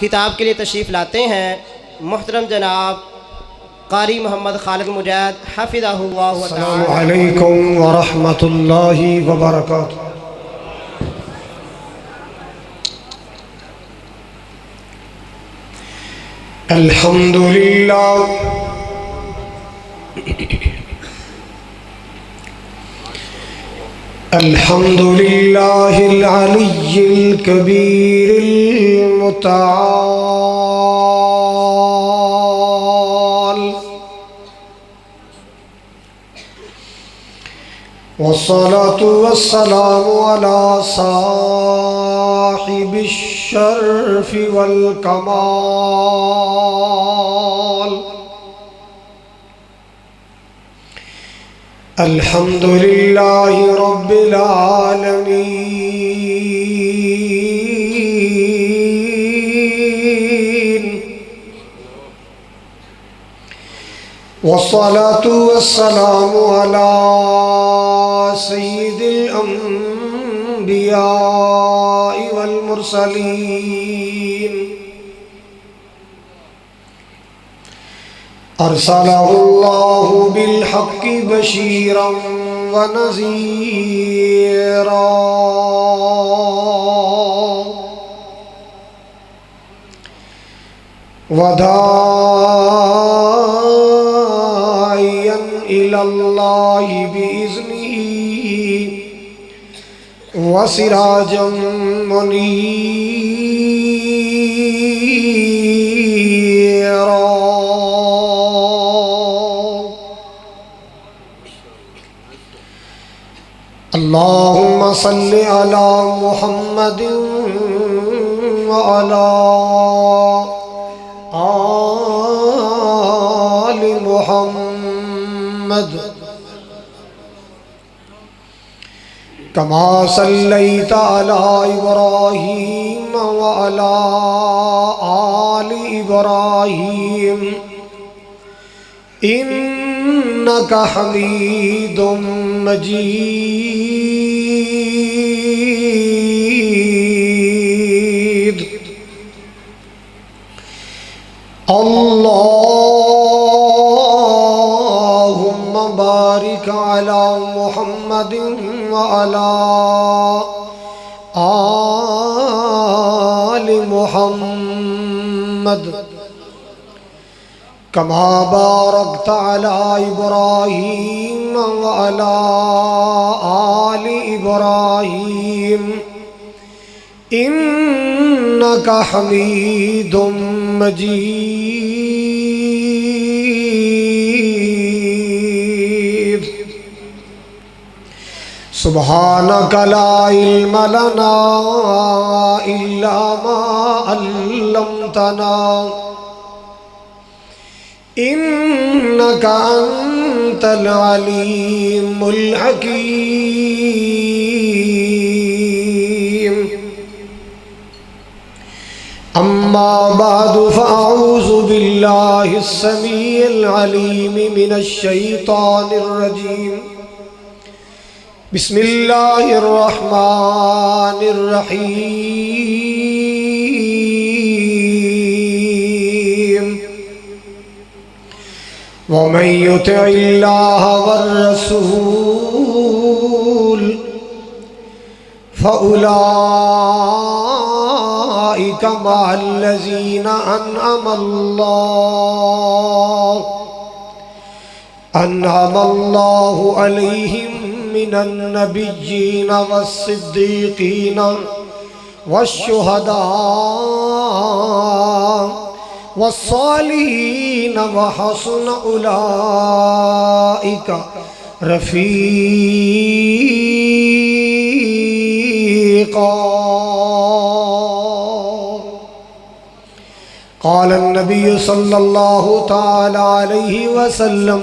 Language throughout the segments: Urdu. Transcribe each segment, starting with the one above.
خطاب کے لیے تشریف لاتے ہیں محترم جناب قاری محمد خالد مجاہد حفظہ اللہ تعالی۔ السلام علیکم ورحمۃ اللہ وبرکاتہ۔ الحمد للہ الحمد للہ العلی الکبیر المتعال، والصلاة والسلام على صاحب الشرف والکمال، الحمد للہ رب العالمین، والصلاة والسلام على سید الانبیاء والمرسلین، ارسلہ اللہ بالحق بشیرا ونذیرا وداعیا الی اللہ بإذنہ وسراجا منیرا۔ اللہم صل علی محمد وعلی آل محمد کما صلیت علی ابراہیم وعلی آل ابراہیم انک حمید مجید۔ اللہم بارک علی محمد وعلی آل محمد کما بارکت علی ابراہیم وعلی آل ابراہیم انک حمید مجید۔ سبحانک لا علم لنا الا ما علمتنا انک انت العلیم الحکیم۔ اما بعد فاعوذ باللہ السمیع العلیم من الشیطان الرجیم، بسم اللہ الرحمن الرحیم۔ ومن يطع الله والرسول فأولئك مع الذين أنعم الله عليهم من النبيين والصديقين والشهداء والصالحين وحسن أولئك رفيقا۔ قال النبي صلى الله تعالى عليه وسلم: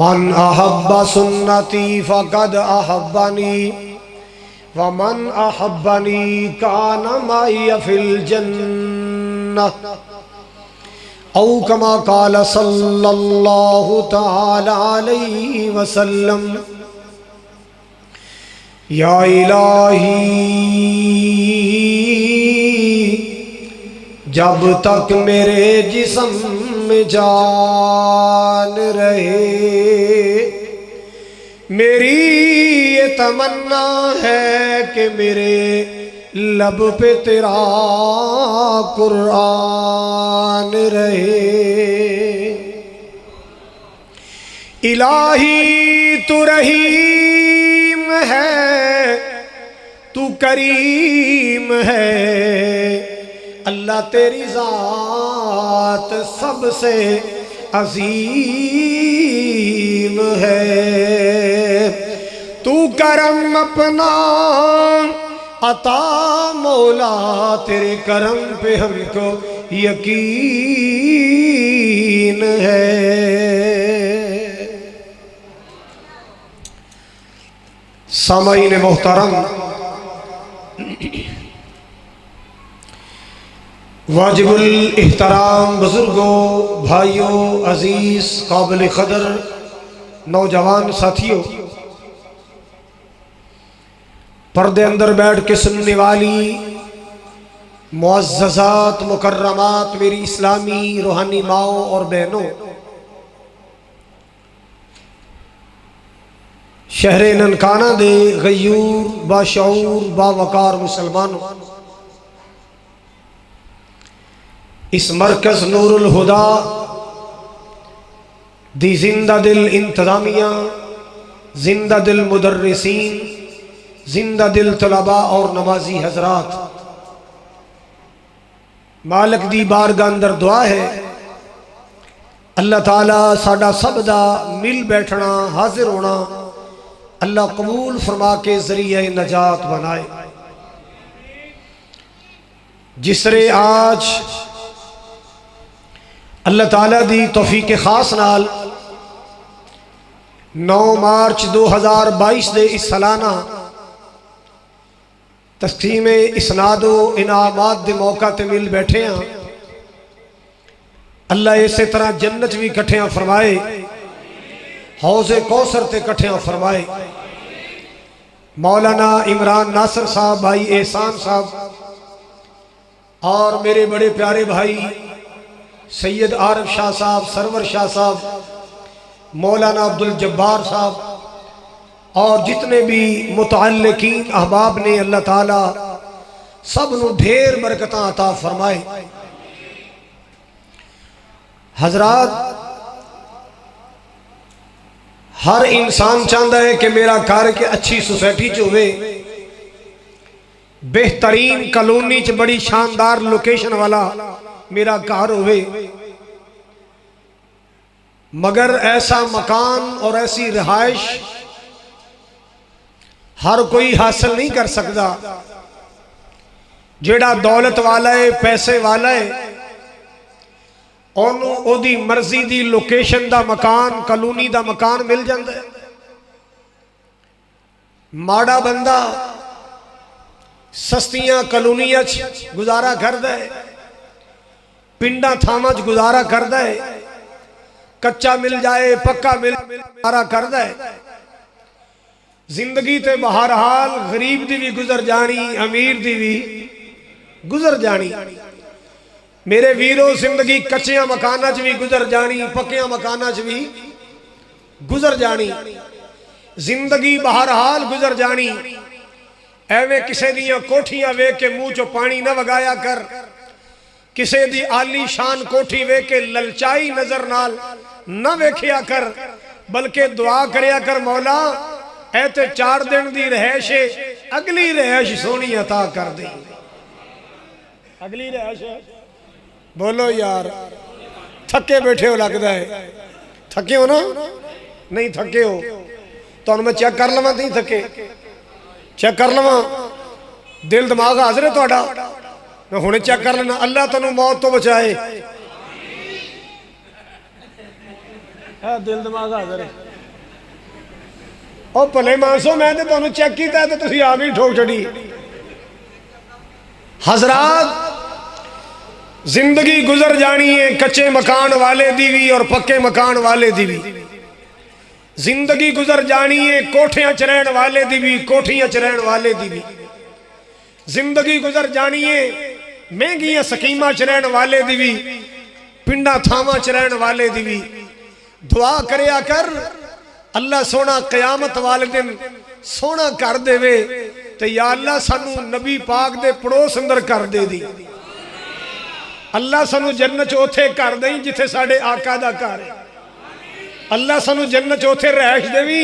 من أحب سنتي فقد أحبني، ومن أحبني كان معي في الجنة، أو كما قال صلى الله تعالى عليه وسلم: يا إلهي جب تک میرے جسم میں جان رہے، میری یہ تمنا ہے کہ میرے لب پہ تیرا قرآن رہے۔ الہی تو رحیم ہے، تو کریم ہے، اللہ تیری ذات سب سے عظیم ہے۔ تو کرم اپنا عطا مولا، تیرے کرم پہ ہم کو یقین ہے۔ سامعین محترم، واجب الاحترام بزرگوں، بھائیوں، عزیز، قابل قدر نوجوان ساتھیوں، پردے اندر بیٹھ کے سننے والی معززات مکرمات میری اسلامی روحانی ماؤں اور بہنوں، شہر ننکانہ دے غیور باشعور باوقار مسلمانوں، اس مرکز نور الہدا دی زندہ دل انتظامیہ، زندہ دل مدرسین، زندہ دل طلباء اور نمازی حضرات، مالک دی بارگاہ اندر دعا ہے اللہ تعالیٰ ساڈا سب دا مل بیٹھنا حاضر ہونا اللہ قبول فرما کے ذریعہ نجات بنائے۔ جس طرح آج اللہ تعالیٰ دی توفیق خاص نال 9 مارچ 2022 دے اس سالانہ تسلیم اسناد و انعامات دے موقع تے مل بیٹھے ہیں، اللہ اسی طرح جنت بھی کٹھیاں فرمائے، حوض کوثر تے کٹھیاں فرمائے۔ مولانا عمران ناصر صاحب، بھائی احسان صاحب، اور میرے بڑے پیارے بھائی سید عارف شاہ صاحب، سرور شاہ صاحب، مولانا عبدالجبار صاحب، اور جتنے بھی متعلقین احباب نے، اللہ تعالیٰ سب نو ڈھیر برکتاں عطا فرمائے۔ حضرات، ہر انسان چاہتا ہے کہ میرا گھر کے اچھی سوسائٹی چ ہوئے، بہترین کالونی چ بڑی شاندار لوکیشن والا میرا گھر ہوئے، مگر ایسا مکان اور ایسی رہائش ہر کوئی حاصل نہیں کر سکتا۔ جیڑا دولت والا ہے، پیسے والا ہے، انہوں او دی مرضی دی لوکیشن دا مکان، کالونی دا مکان مل جاندہ ہے۔ ماڑا بندہ سستیاں کالونیاں گزارا کردہ ہے، پنڈا تھامج گزارا کردہ ہے، کچا مل جائے پکا مل گزارا کردہ ہے۔ زندگی تے بہرحال غریب دی بھی گزر جانی، امیر دی بھی گزر جانی۔ میرے ویرو، زندگی کچیاں مکانہ چ بھی گزر جانی، پکیاں مکانہ چ بھی گزر جانی۔ زندگی بہرحال گزر جانی۔ ایویں کسے دیاں کوٹھیاں ویکھ کے منہ چو پانی نہ وگایا کر، کسے دی عالی شان کوٹھی ویکھ کے للچائی نظر نال نہ ویکھیا کر، بلکہ دعا کریا کر، مولا اے تے 4 دن دی رہائش، اگلی رہائش سونی عطا کر دیں۔ اگلی رہائش بولو یار، تھکے بیٹھے ہو لگتا ہے، تھکے ہو نا؟ نہیں تھکے ہو تو انہوں میں چیک کر لما، نہیں تھکے چیک کر لما، دل دماغ حاضر ہے توڑا، میں ہونے چیک کر لینا، اللہ تنہوں موت تو بچائے، دل دماغ حاضر ہے۔ اور پلے مانسو میں نے تو انہوں چیک کیتا ہے تو تسی آپ ہی ٹھوک چڑی۔ حضرات، زندگی گزر جانی ہے، کچے مکان والے دی بھی اور پکے مکان والے دی بھی۔ زندگی گزر جانی ہے، کوٹھیاں چرین والے دی بھی، کوٹھیاں چرین والے دی بھی۔ زندگی گزر جانی ہے، ਮਹਿੰਗੀਆਂ ਸਕੀਮਾਂ 'ਚ ਰਹਿਣ ਵਾਲੇ ਦੀ ਵੀ, ਪਿੰਡਾਂ ਥਾਵਾਂ 'ਚ ਰਹਿਣ ਵਾਲੇ ਦੀ ਵੀ ਦੁਆ ਕਰਿਆ ਕਰ, ਅੱਲਾ ਸੋਹਣਾ ਕਿਆਮਤ ਵਾਲੇ ਦਿਨ ਸੋਹਣਾ ਕਰ ਦੇਵੇ ਤੇ ਯਾ ਅੱਲਾ ਸਾਨੂੰ ਨਬੀ ਪਾਕ ਦੇ ਪੜੋਸ ਅੰਦਰ ਕਰ ਦੇ ਦੀ। ਅੱਲਾ ਸਾਨੂੰ ਜੰਨਤ 'ਚ ਉੱਥੇ ਕਰ ਦੇਈ ਜਿੱਥੇ ਸਾਡੇ ਆਕਾ ਦਾ ਘਰ ਹੈ। ਅੱਲਾ ਸਾਨੂੰ ਜੰਨਤ 'ਚ ਉੱਥੇ ਰਹਿਸ਼ ਦੇਵੀ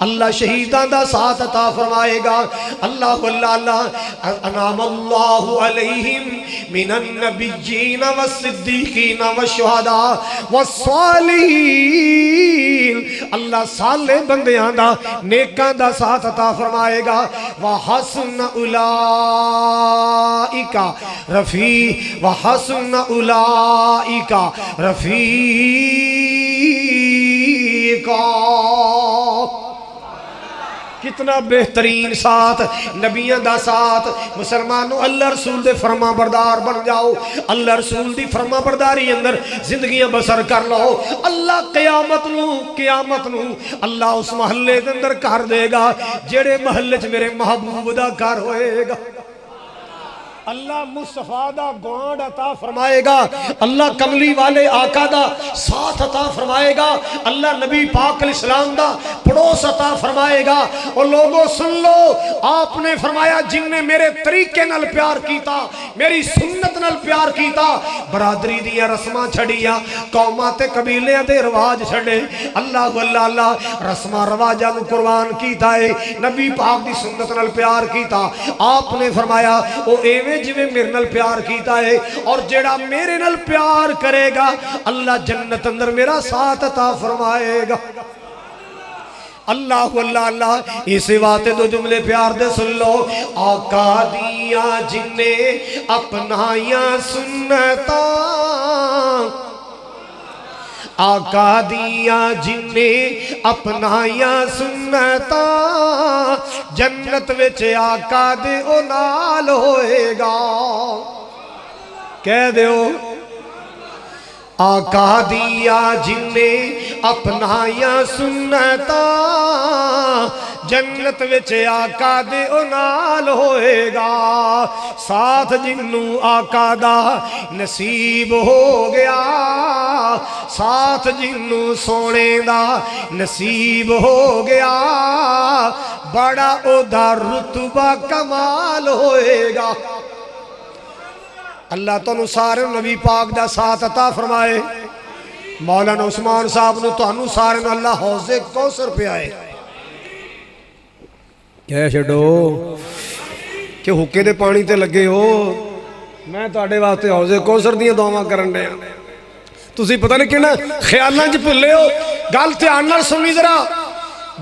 اللہ شہیدان دا ساتھ عطا فرمائے گا اللہ اللہ انعم اللہ علیہم من النبیین والصدیقین والشہداء والصالحین اللہ صالح بندیاں دا نیکاں دا ساتھ عطا فرمائے گا وحسن اولئک وحسن اولئک رفیقا کتنا بہترین ساتھ نبیوں دا ساتھ مسلمانوں اللہ رسول دے فرما بردار بن جاؤ اللہ رسول دی فرما برداری اندر زندگیاں بسر کر لو اللہ قیامت نو اللہ اس محلے دے اندر کر دے گا جڑے محلے چ میرے محبوب دا کر ہوئے گا اللہ مصطفیٰ دا گوانڈ عطا فرمائے گا اللہ کملی والے آقا دا ساتھ عطا فرمائے گا اللہ نبی پاک علیہ السلام دا پڑوس عطا فرمائے گا اور لوگوں سن لو آپ نے فرمایا جن نے میرے طریقے نال پیار کیتا میری سنت نال پیار کیتا برادری دیا رسماں چھڑیا قوماں تے قبیلیاں دے رواج چھڑے اللہ اللہ رسماں رواجاں نو قربان کیتا ہے نبی پاک دی سنت نال پیار کیتا آپ نے فرمایا او ایویں جویں میرے نال پیار کیتا ہے اور جیڑا میرے نال پیار کرے گا اللہ جنت اندر میرا ساتھ عطا فرمائے گا اللہ اللہ اسی باتیں دو جملے پیار دے سن لو آقا دیا جن نے اپنائیاں سنتاں آقا دیا جن نے اپنائیاں سنتاں جنت وچ آقا دے او نال ہوئے گا کہہ دیو آقا دیا جن نے اپنائیاں سنتاں جنت وچ آقا دے او نال ہوئے گا ساتھ جنوں آقا دا نصیب ہو گیا ساتھ جنوں سونے دا نصیب ہو گیا بڑا او دا رتبہ کمال ہوئے گا اللہ تو سارے نبی پاک دا ساتھ عطا فرمائے مولانا عثمان صاحب نو تو سارے اللہ حوض کوثر پہ آئے کہہ چھڑو کہ حکے دے پانی تے لگے ہو میں تواڈے واسطے حوض کوثر دیاں دعاواں کرن دے تسی پتہ نہیں کہنا خیالاں وچ بھلے ہو گل دھیان نال سنی ذرا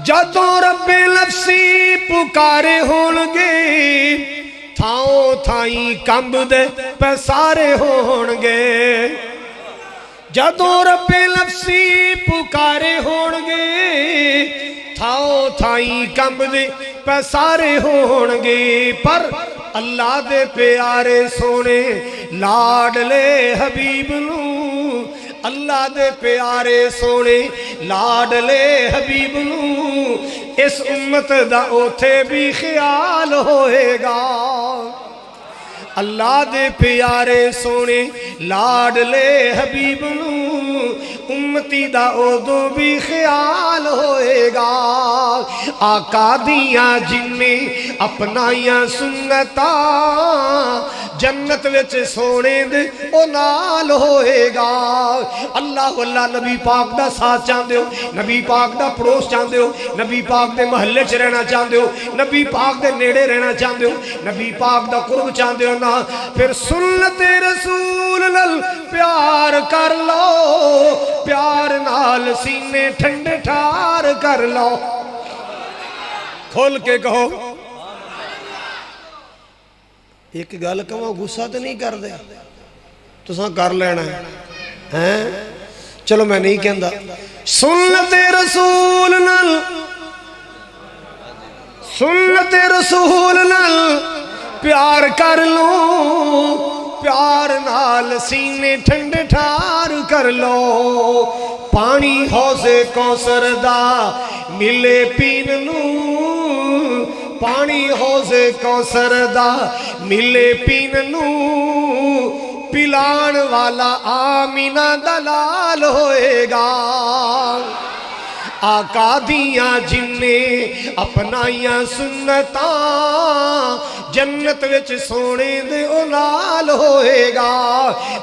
جدوں رب لفظی پکارے ہون گے تھاؤں تھائیں کمب دے پیسارے ہون گے جدوں رب لفظی پکارے ہون گے تھاؤں تھائیں کمب دے پیسارے ہون گے پر اللہ دے پیارے سونے لاڈلے حبیب نو اللہ دے پیارے سونے لاڈلے حبیب نو اس امت دا اوتھے بھی خیال ہوئے گا اللہ دے پیارے سونے لاڈلے حبیب نو امتی دا اودو بھی خیال ہوئے گا آقا دیاں جن نے اپنائیاں سنتاں جنت وچ سونے دے او نال ہوئے گا اللہ اللہ نبی پاک دا ساتھ چاہندے ہو نبی پاک دا پڑوس چاہندے ہو نبی پاک دے محلے چ رہنا چاہندے ہو نبی پاک دے نیڑے رہنا چاہندے ہو نبی پاک دا قرب چاہندے ہو نا پھر سنت رسول نال پیار کر لو پیار نال سینے ٹھنڈے ٹھار کر لو کھول کے کہو ایک گل کہو غصہ تو نہیں کر دے تساں کر لینا ہے چلو میں نہیں کہندا سنت رسول نال پیار کر لو پیار نال سینے ٹھنڈے ٹھار کر لو پانی حوض کوثر دا ملے پین نو پانی حوض کوثر دا ملے پین نو پلان والا آمینہ دلال ہوئے گا آقا دیاں جن نے اپنائیاں سنتاں جنت وچ سونے دے او نال ہوئے گا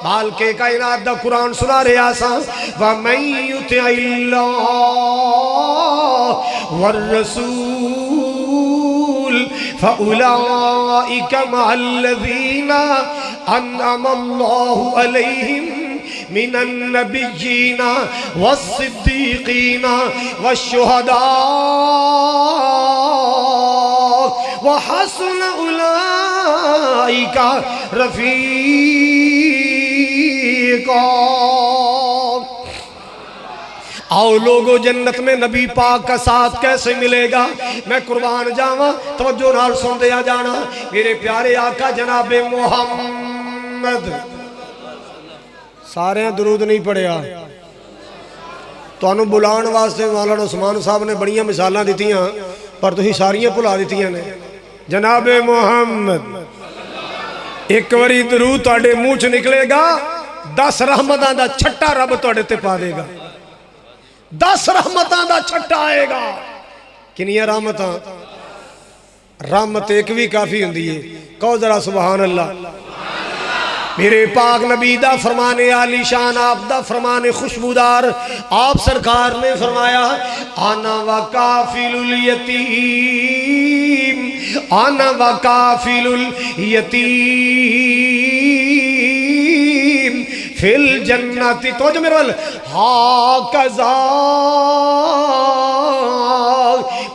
بال کے کائنات دا قرآن سنا رہا سا وَمَن يُطِعِ اللَّهَ والرسول فأولئك مع الذين أنعم الله عليهم من النبيين والصديقين والشهداء وحسن أولئك رفيقا۔ آؤ لوگو جنت میں نبی پاک کا ساتھ کیسے ملے گا؟ میں قربان جاواں، توجہ نال سن دیا جانا، میرے پیارے آقا جناب محمد سارے درود نہیں پڑھیا تو انہوں بلان واسطے مولانا عثمان صاحب نے بڑیاں مثالاں دیتیاں پر تو ہی ساریاں بھلا دیتیاں نے۔ جناب محمد ایک واری درود تواڈے منہ چ نکلے گا 10 رحمتاں دا چھٹا رب تواڈے تے پا دے گا، 10 رحمتاں دا چھٹا آئے گا۔ کنیاں رحمتاں؟ رحمت ایک بھی کافی ہوندی ہے، کہو ذرا سبحان اللہ۔ میرے پاک نبی دا فرمان عالی شان، آپ دا فرمان خوشبودار، آپ سرکار نے فرمایا آنا وکافل الیتیم، آنا وکافل الیتیم فی الجنت، توجہ میرے وال، ہاکذا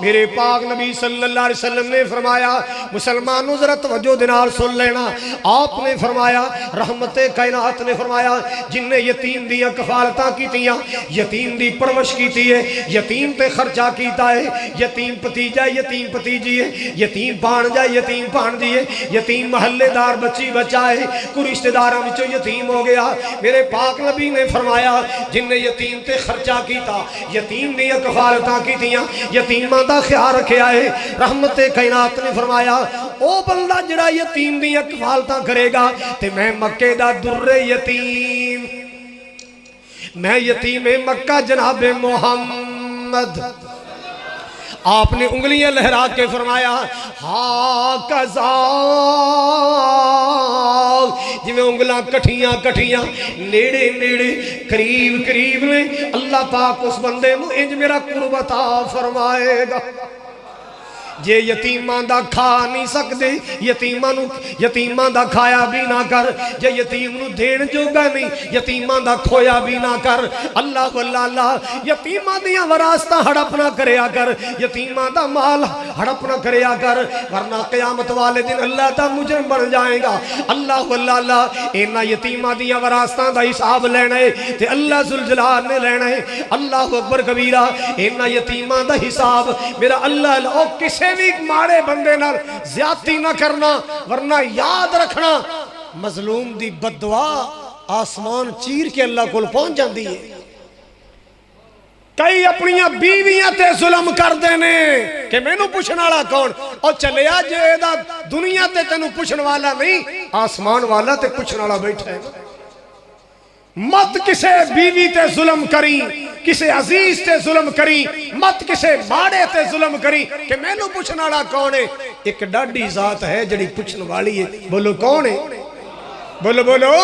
میرے پاک نبی صلی اللہ علیہ وسلم نے فرمایا، مسلمانوں ذرا توجہ دنال سن لینا، آپ نے فرمایا، رحمت کائنات نے فرمایا، جن نے یتیم دیا کفالتاں کیتیاں، یتیم دی پرورش کیتی ہے، یتیم تے خرچہ کیتا ہے، یتیم پتیجہ یتیم پتیجی ہے، یتیم بھانجا یتیم بھانجی ہے، یتیم محلے دار بچی بچہ ہے، کوئی رشتہ داراں وچوں یتیم ہو گیا، میرے پاک نبی نے فرمایا جن نے یتیم تے خرچہ کیتا، یتیم دیا کفالتاں کیتیاں، یتیماں دا خیال رکھیا ہے، رحمت کائنات نے فرمایا او بندہ جڑا یتیم دیا کفالتاں کرے گا تے میں مکے دا در یتیم، میں یتیم مکہ جناب محمد، آپ نے انگلیاں لہرا کے فرمایا ہاکذا، جی میں انگلاں کٹھیاں کٹھیاں نیڑے نیڑے قریب قریب نے، اللہ پاک اس بندے نو انج میرا قرب عطا فرمائے گا۔ جے یتیماں دا کھا نہیں سکدے، یتیماں دا کھایا بھی نہ کر، جے یتیم نو دین جوگا نہیں، یتیماں دا کھویا بھی نہ کر، اللہ واللہ یتیماں دیاں وراثتاں ہڑپ نہ کریا کر، یتیماں دا مال ہڑپ نہ کریا کر، ورنہ قیامت والے دن اللہ تا مجرم بن جائے گا۔ اللہ واللہ اینا یتیماں دیاں وراثتاں دا حساب لینا ہے تے اللہ ذوالجلال نے لینا ہے، اللہ اکبر کبیرہ، اینا یتیماں دا حساب میرا اللہ او کسے بھی مارے بندے نال زیادتی نہ کرنا، ورنہ یاد رکھنا مظلوم دی بددعا آسمان چیر کے اللہ کو پہنچ جاندی ہے۔ کئی اپنیاں بیویاں تے ظلم کر دینے کہ میں نو پوچھن والا کون، اور چلیا جے دا دنیا تے تینو پوچھن والا نہیں، آسمان والا تے پوچھن والا بیٹھا ہے۔ مت کسے بیوی تے ظلم کری، کسے عزیز تے ظلم کری، مت کسے ماڑے تے ظلم کری کہ میں نو پوچھن والا کون ہے۔ ایک ڈاڈی ذات ہے جڑی پوچھن والی ہے، بولو کون ہے؟ بولو بولو،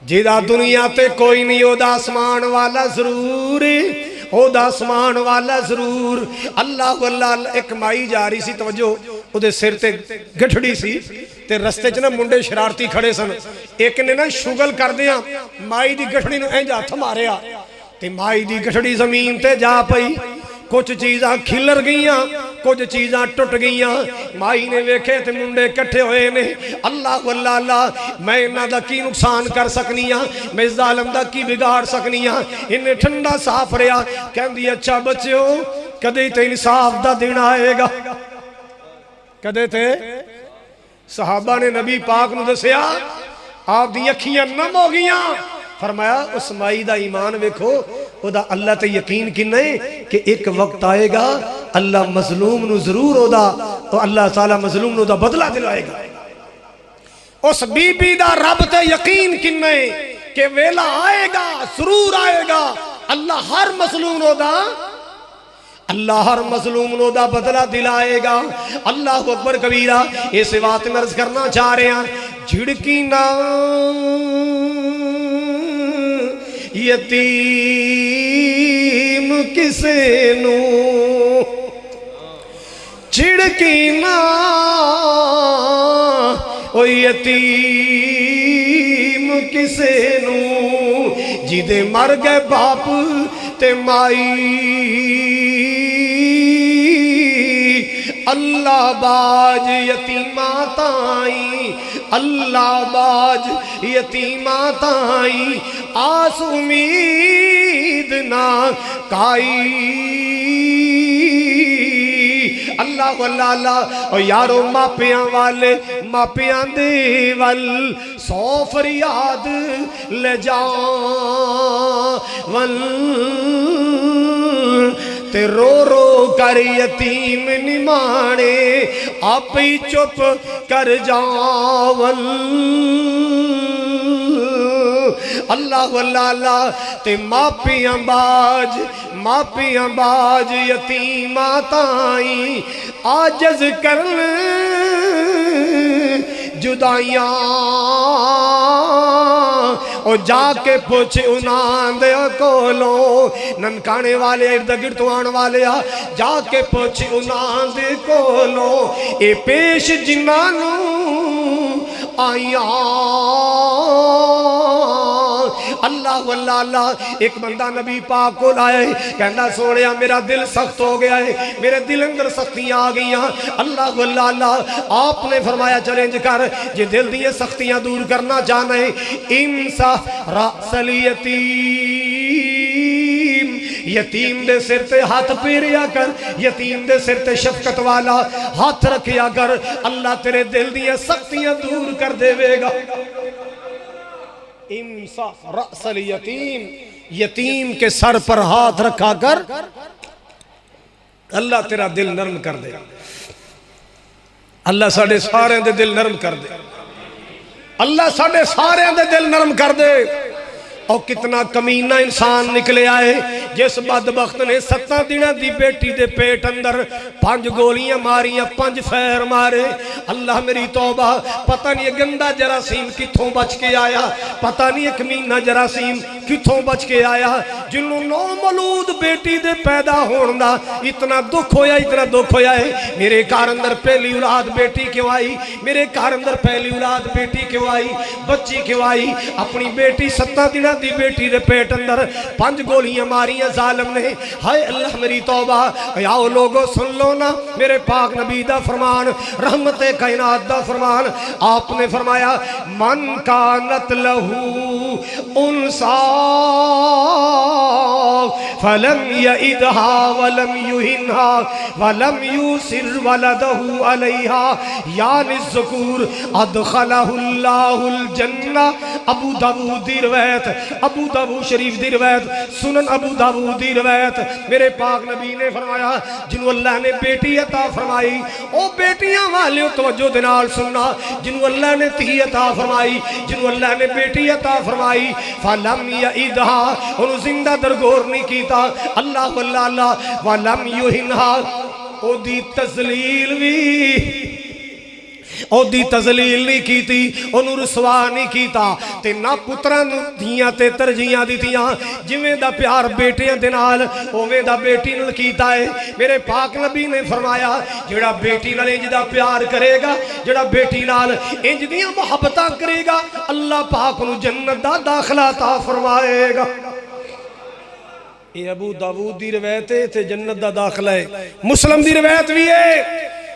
جیدہ دنیا تے کوئی نہیں، او دا آسمان والا ضرور ہے، او دا آسمان والا ضرور۔ اللہ واللہ ایک مائی جا رہی سی، توجہ، او دے سر تے گھٹڑی سی تے رستے چ نا منڈے شرارتی کھڑے سن، ایک نے نا شغل کر دیا مائی دی گھٹڑی نو انج ہتھ ماریا تے مائی دی گھٹڑی زمین تے جا پئی، کچھ چیزاں کھلر گئیاں، کچھ چیزاں ٹوٹ گئیاں، مائی نے ویکھے تے منڈے کٹھے ہوئے نے، اللہ واللہ میں انہاں دا کی نقصان کر سکنیاں، میں ظالم دا کی بگاڑ سکنیاں، انہیں ٹھنڈا صاف رہا، کہندی اچھا بچیو کدے تے انصاف دا دن آئے گا، کدے تے صحابہ نے نبی پاک نو دسیا، آپ دی اکھیاں نم ہو گیاں، فرمایا اس مائی دا ایمان ویکھو، او دا اللہ تے یقین کنے کہ ایک وقت آئے گا اللہ مظلوم نو ضرور ہو دا تو اللہ تعالیٰ مظلوم نو دا بدلہ دلائے گا۔ اس بی بی دا رب تے یقین کنے کہ ویلا آئے گا، ضرور آئے گا، اللہ ہر مظلوم نو دا، اللہ ہر مظلوم نو دا بدلہ دلائے گا۔ اللہ اکبر کبیرہ، اس بات میں عرض کرنا چاہ رہے ہیں، جھڑکی نہ یتیم ਕਿਸੇ ਨੂੰ ਛਿੜਕੀ ਨਾ ਓ ਯਤੀਮ ਕਿਸੇ ਨੂੰ ਜਿਹਦੇ ਮਰ ਗਏ ਬਾਪ ਤੇ ਮਾਈ اللہ باج یتیماں تائیں اللہ باج یتیماں تائیں آس امید نہ کائی اللہ واللہ اللہ اور یارو ماپیاں والے ماپیاں دے وال 100 فریاد لے جاون تے رو رو کر یتیم نمانے آپ ہی چپ کر جاول اللہ واللہ اللہ تے ماپیاں باج یتیماں تائیں آجز کرن جدائیاں اور جا کے پوچھ انہاں دے کولو ننکانے والے ارد گرد آن والے جا کے پوچھ انہاں دے کولو اے پیش جنانوں آئیاں اللہ واللہ اللہ ایک بندہ نبی پاک کو لائے کہنا سوڑیا میرا دل سخت ہو گیا ہے میرے دل اندر سختیاں آ گئی ہیں اللہ واللہ اللہ آپ نے فرمایا چیلنج کر یہ دل دیئے سختیاں دور کرنا چاہنا ہے امسا رأس الیتیم یتیم دے سر تے ہاتھ پیریا کر یتیم دے سر تے شفقت والا ہاتھ رکھیا کر اللہ تیرے دل دیئے سختیاں دور کر دے گا امسا رأس الیتیم یتیم کے سر پر ہاتھ رکھا کر اللہ تیرا دل نرم کر دے اللہ ساڑھے سارے دے دل نرم کر دے اللہ ساڑھے سارے دے دل نرم کر دے اور کتنا کمینہ انسان نکلے آئے جس بدبخت نے 7 دنوں دی بیٹی دے پیٹ اندر 5 گولیاں ماریاں 5 فیر مارے اللہ میری توبہ پتہ نہیں گندہ جراثیم کتھوں بچ کے آیا پتہ نہیں کمینہ جراثیم کتھوں بچ کے آیا جنہوں نو مولود بیٹی دے پیدا ہونا اتنا دکھ ہویا ہے میرے کار اندر پہلی اولاد بیٹی کیوں آئی میرے کار اندر پہلی اولاد بیٹی کیوں آئی بچی کیوں آئی اپنی بیٹی 7 دنوں دی بیٹی دے پیٹ اندر 5 گولیاں ماریاں ظالم نے ہائے اللہ میری توبہ آؤ لوگو سن لو نا میرے پاک نبی دا فرمان رحمت کائنات دا فرمان آپ نے فرمایا من کانت لہو انسا فلم یعدہا ولم یہنہا ولم یوسر ولدہ علیہا یعنی الذکور ادخلہ اللہ الجنہ ابو داؤد دی روایت ابو داؤد شریف دی روایت سنن ابو داؤد دی روایت میرے پاک نبی نے فرمایا جنہوں اللہ نے بیٹی عطا فرمائی او بیٹیاں والے توجہ دنال سننا جنہوں اللہ نے تھی عطا فرمائی جنہوں اللہ نے بیٹی عطا فرمائی فَلَمْ يَعِدْهَا انہوں زندہ درگور نہیں کیتا اللہ واللہ اللہ وَلَمْ يُحِنْهَا او دی تزلیل بھی او دی تزلیل نہیں کیتی انہوں رسوا نہیں کیتا تے نہ پتران دیاں تے ترجیاں دیتیاں جویں دا پیار بیٹیاں دنال اویں دا بیٹی نل کیتا ہے میرے پاک نبی نے فرمایا جڑا بیٹی نال انج دا پیار کرے گا جڑا بیٹی نال انج دیاں محبتاں کرے گا اللہ پاک نو جنت دا داخلہ عطا فرمائے گا یہ ابو داؤد دی روایت ہے تے جنت دا داخلہ ہے مسلم دی روایت بھی ہے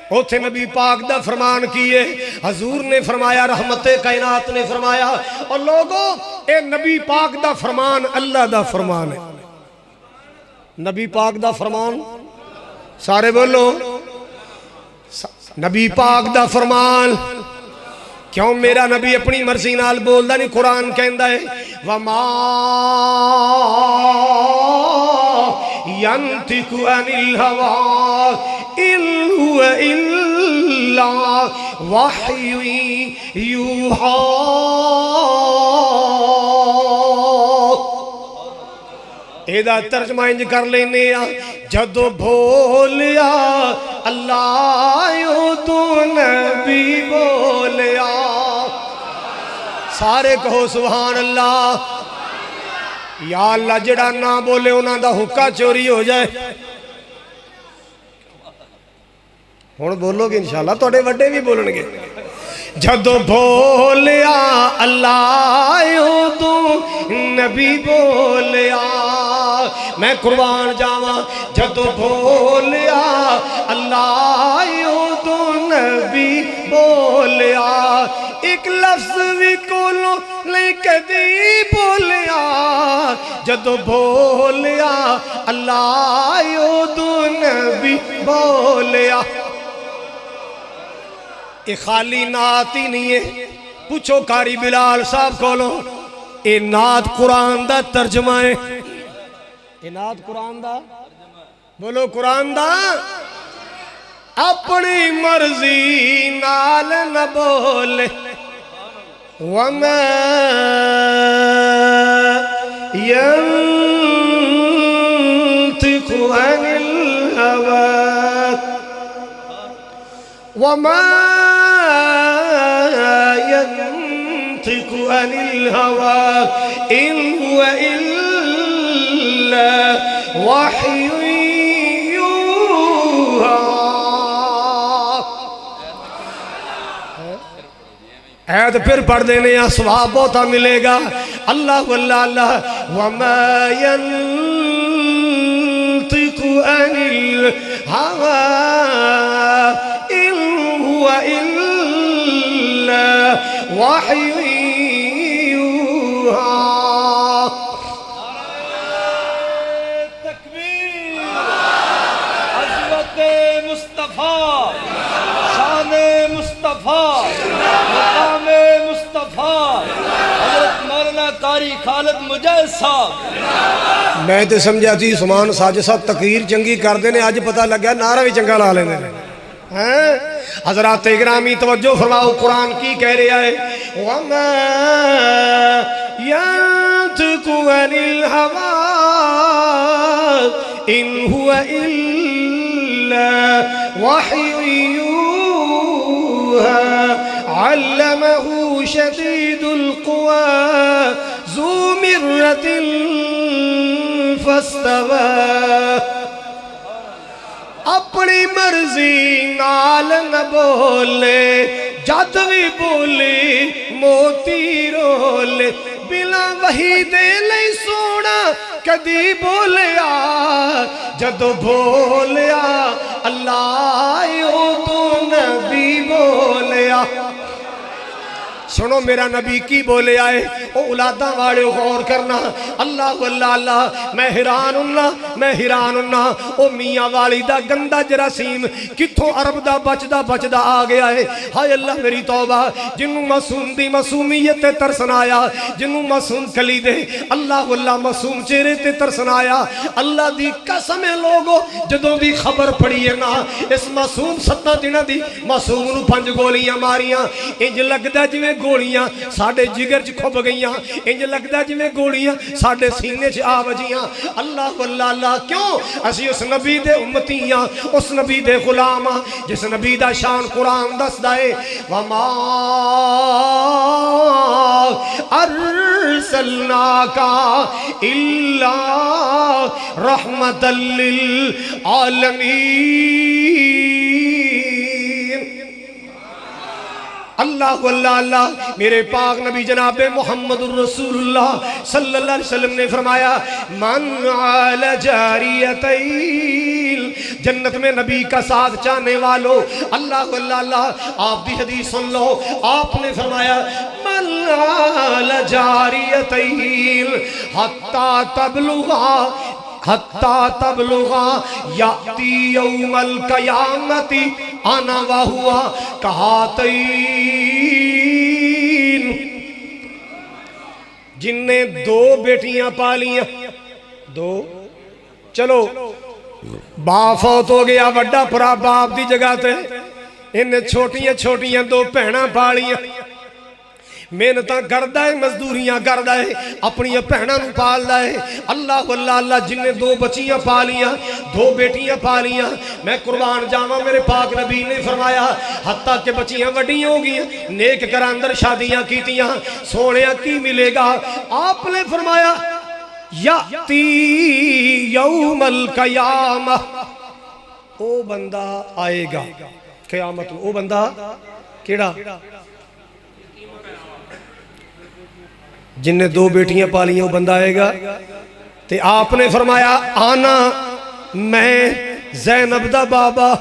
اوتھے نبی پاک دا فرمان کیے حضور نے فرمایا رحمت کائنات نے فرمایا اور لوگوں اے نبی پاک دا فرمان اللہ دا فرمان ہے نبی پاک دا فرمان سارے بولو نبی پاک دا فرمان کیوں میرا نبی اپنی مرضی نال بولدا نہیں قرآن کہندا ہے وما ينطق عن الهوى إن هو إلا وحي يوحى ایدہ ترجمہ انج کر لینے جدو بھولیا اللہ یوں تو نبی بولیا سارے کہو سبحان اللہ یا اللہ جڑا نہ بولے انہاں دا حقہ چوری ہو جائے. ہن بولو گے انشاءاللہ تواڈے وڈے بھی بولن گے. جدو بولیا اللہ ادو نبی بولیا میں قربان جاواں. جدو بولیا اللہ ادو نبی بولیا ایک لفظ بھی کولو نہیں کدی بولیا. جدو بولیا اللہ ادو نبی بولیا. یہ خالی نعت ہی نہیں ہے. پوچھو قاری بلال صاحب کولو یہ نعت قرآن دا ترجمہ ہے. یہ نعت قرآن دا بولو قرآن دا. اپنی مرضی نال نہ بولے وَمَا يَنْتِقُ عَنِ الْهَوَىٰ وَمَا يَنْتِقُ عَنِ الْهَوَىٰ إِنْ هُوَ إِلَّا وَحْيٌ يُوحَىٰ. ایت پھر پڑھ دینے یا ثواب بہتا ملے گا. اللہ واللہ اللہ وَمَا يَنْتِقُ عَنِ الْهَوَىٰ إِنْ هُوَ إِلَّا وَحْيٌ يُوحَىٰ. تکبیر. عظمت مصطفیٰ، شان مصطفیٰ، مقام مصطفیٰ، حضرت مولانا قاری خالد مجاہد صاحب. میں تے سمجھا تھی عثمان ساجد صاحب تقریر چنگی کر دینے آج پتہ لگا نعرہ بھی چنگا لا لینے. حضرات اکرامی توجہ فرماؤ قرآن کی کہہ رہا ہے وَمَا يَنْتِقُ عَنِ الْهَوَىٰ إِنْ هُوَ إِلَّا وَحْيٌ يُوحَىٰ عَلَّمَهُ شَدِيدُ الْقُوَىٰ ذُو مِرَّةٍ فَاسْتَوَىٰ. اپنی مرضی نال نہ بولے جد بھی بولی موتی رولے بلا وحی دے لئی سونا کدی بولیا. جدو بولیا اللہ تو نبی بولیا. سنو میرا نبی کی بولے آئے او اولاداں والے غور کرنا. اللہ واللہ اللہ میں حیران ہننا او میاں والی دا گندہ جراثیم کتھوں عرب دا بچدا آ گیا ہے. ہائے اللہ میری توبہ. جنوں معصوم دی معصومیت تے ترسن آیا, جنوں معصوم کلی دے اللہ واللہ معصوم چہرے تے ترسن آیا. اللہ دی قسم لوگو جدوں بھی خبر پڑی ہے نا اس معصوم 7 دنوں دی معصوم نو 5 گولیاں ماریاں انج لگدا جویں گولیاں ساڑھے جگر چ کھب گئیاں انج لگدا جویں گولیاں ساڑھے سینے چ آ وجیاں. اللہ واللہ اللہ کیوں اسی اس نبی دے امتیاں اس نبی دے غلام جس نبی دا شان قرآن دسدا ہے وما ارسلناک الا رحمۃ للعالمین. اللہ واللہ اللہ میرے پاک نبی جناب محمد الرسول اللہ صلی اللہ علیہ وسلم نے فرمایا من عال جاریتین جنت میں نبی کا ساتھ چاہنے والو. اللہ واللہ اللہ آپ دی حدیث سن لو. آپ نے فرمایا من عال جاریتین حتی تبلغا یاتی یوم القیامت انا وہوا کہاتین. جن نے 2 بیٹیاں پالیاں 2 چلو باپ فوت ہو گیا وڈا پرا باپ دی جگہ تے انہیں چھوٹیاں 2 بہناں پالیاں محنتاں کردا ہے مزدوریاں کردا ہے اپنی بہناں نوں پالدا ہے. اللہ واللہ اللہ جن نے 2 بچیاں پالیاں 2 بیٹیاں پالیاں میں قربان جاواں میرے پاک نبی نے فرمایا حتیٰ کہ بچیاں وڈیاں ہو گئیں نیک گھر اندر شادیاں کیتیاں سونیا کی ملے گا. آپ نے فرمایا یاتی یوم القیامہ، او بندہ آئے گا قیامت میں، او بندہ کیڑا؟ جن نے 2 بیٹیاں پالیاں، وہ بندہ آئے گا۔ تے آپ نے فرمایا آنا میں زینب دا بابا،